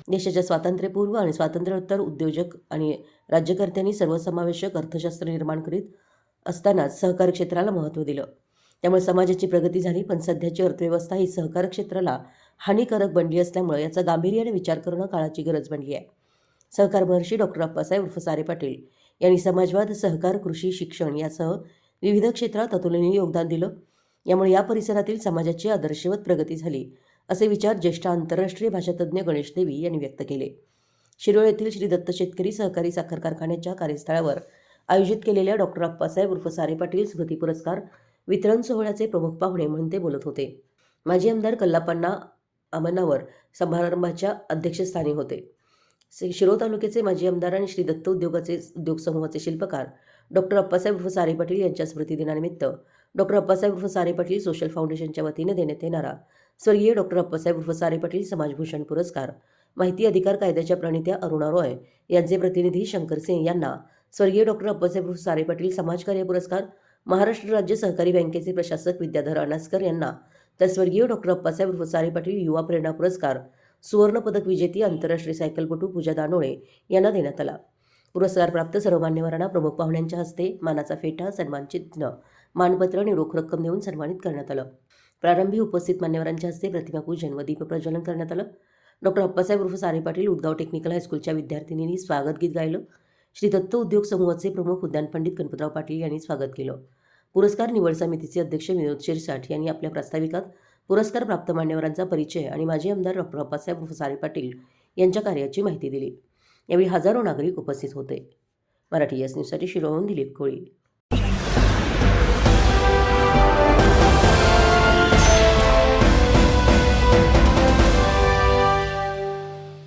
देशाच्या स्वातंत्र्यपूर्व आणि स्वातंत्र्योत्तर उद्योजक आणि राज्यकर्त्यांनी सर्वसमावेशक अर्थशास्त्र निर्माण करीत असतानाच सहकार क्षेत्राला महत्त्व दिलं. त्यामुळे समाजाची प्रगती झाली. पण सध्याची अर्थव्यवस्था ही सहकार क्षेत्राला हानिकारक बनली असल्यामुळे याचा गांभीर्याने विचार करणं काळाची गरज बनली आहे. सहकार महर्षी डॉक्टर अप्पासाहेब उर्फ सारे पाटील यांनी समाजवाद, सहकार, कृषी, शिक्षण यासह विविध क्षेत्रात अतुलनीय योगदान दिलं. यामुळे या परिसरातील समाजाची आदर्शवत प्रगती झाली, असे विचार ज्येष्ठ आंतरराष्ट्रीय भाषातज्ञ गणेश देवी यांनी व्यक्त केले. शिरोळ येथील श्री दत्त शेतकरी सहकारी साखर कारखान्याच्या कार्यस्थळावर आयोजित केलेल्या डॉक्टर अप्पासाहेब उर्फ सारे पाटील स्मृती पुरस्कार वितरण सोहळ्याचे प्रमुख पाहुणे म्हणून ते बोलत होते. माजी आमदार कल्लापण्णा अमनावर समारंभाच्या अध्यक्षस्थानी होते. शिरोळ तालुक्याचे माजी आमदार आणि श्री दत्त उद्योग समूहाचे शिल्पकार डॉक्टर अप्पासाहेब उर्फ सारे पाटील यांच्या स्मृतिदिनानिमित्त डॉक्टर अप्पासाहेब उर्फ सारे पाटील सोशल फाउंडेशनच्या वतीने देण्यात येणारा स्वर्गीय डॉक्टर अप्पासाहेब उर्फ सारे पाटील समाजभूषण पुरस्कार माहिती अधिकार कायद्याच्या प्रणेत्या अरुणा रॉय यांचे प्रतिनिधी शंकर सिंह यांना, स्वर्गीय डॉक्टर अप्पासाहेब उर्फ सारे पाटील समाजकार्य पुरस्कार महाराष्ट्र राज्य सहकारी बँकेचे प्रशासक विद्याधर अनासकर यांना, तर स्वर्गीय डॉक्टर अप्पासाहेब उर्फ सारे पाटील युवा प्रेरणा पुरस्कार सुवर्ण पदक विजेती आंतरराष्ट्रीय सायकलपटू पूजा दानोळे यांना देण्यात आला. पुरस्कार प्राप्त सर्व मान्यवरांना प्रमुख पाहुण्यांच्या हस्ते मानाचा फेटा, सन्मानचिन्ह, मानपत्र आणि रोख रक्कम देऊन सन्मानित करण्यात आलं. प्रारंभी उपस्थित मान्यवरांच्या हस्ते प्रतिमापूजन व दीपप्रज्वलन करण्यात आलं. डॉक्टर अप्पासाहेब उर्फ सारे पाटील उदगाव टेक्निकल हायस्कूलच्या विद्यार्थिनींनी स्वागत गीत गायलं. श्री दत्त उद्योग समूहाचे प्रमुख उद्यान पंडित गणपतराव पाटील यांनी स्वागत केलं. पुरस्कार निवड समितीचे अध्यक्ष विनोद शिरसाठ यांनी आपल्या प्रास्ताविकात पुरस्कार प्राप्त मान्यवरांचा परिचय आणि माजी आमदार डॉक्टर अप्पासाहेब उर्फ सारे पाटील यांच्या कार्याची माहिती दिली. यावेळी हजारो नागरिक उपस्थित होते. मराठी न्यूजसाठी शिरोळहून दिलीप कोळी.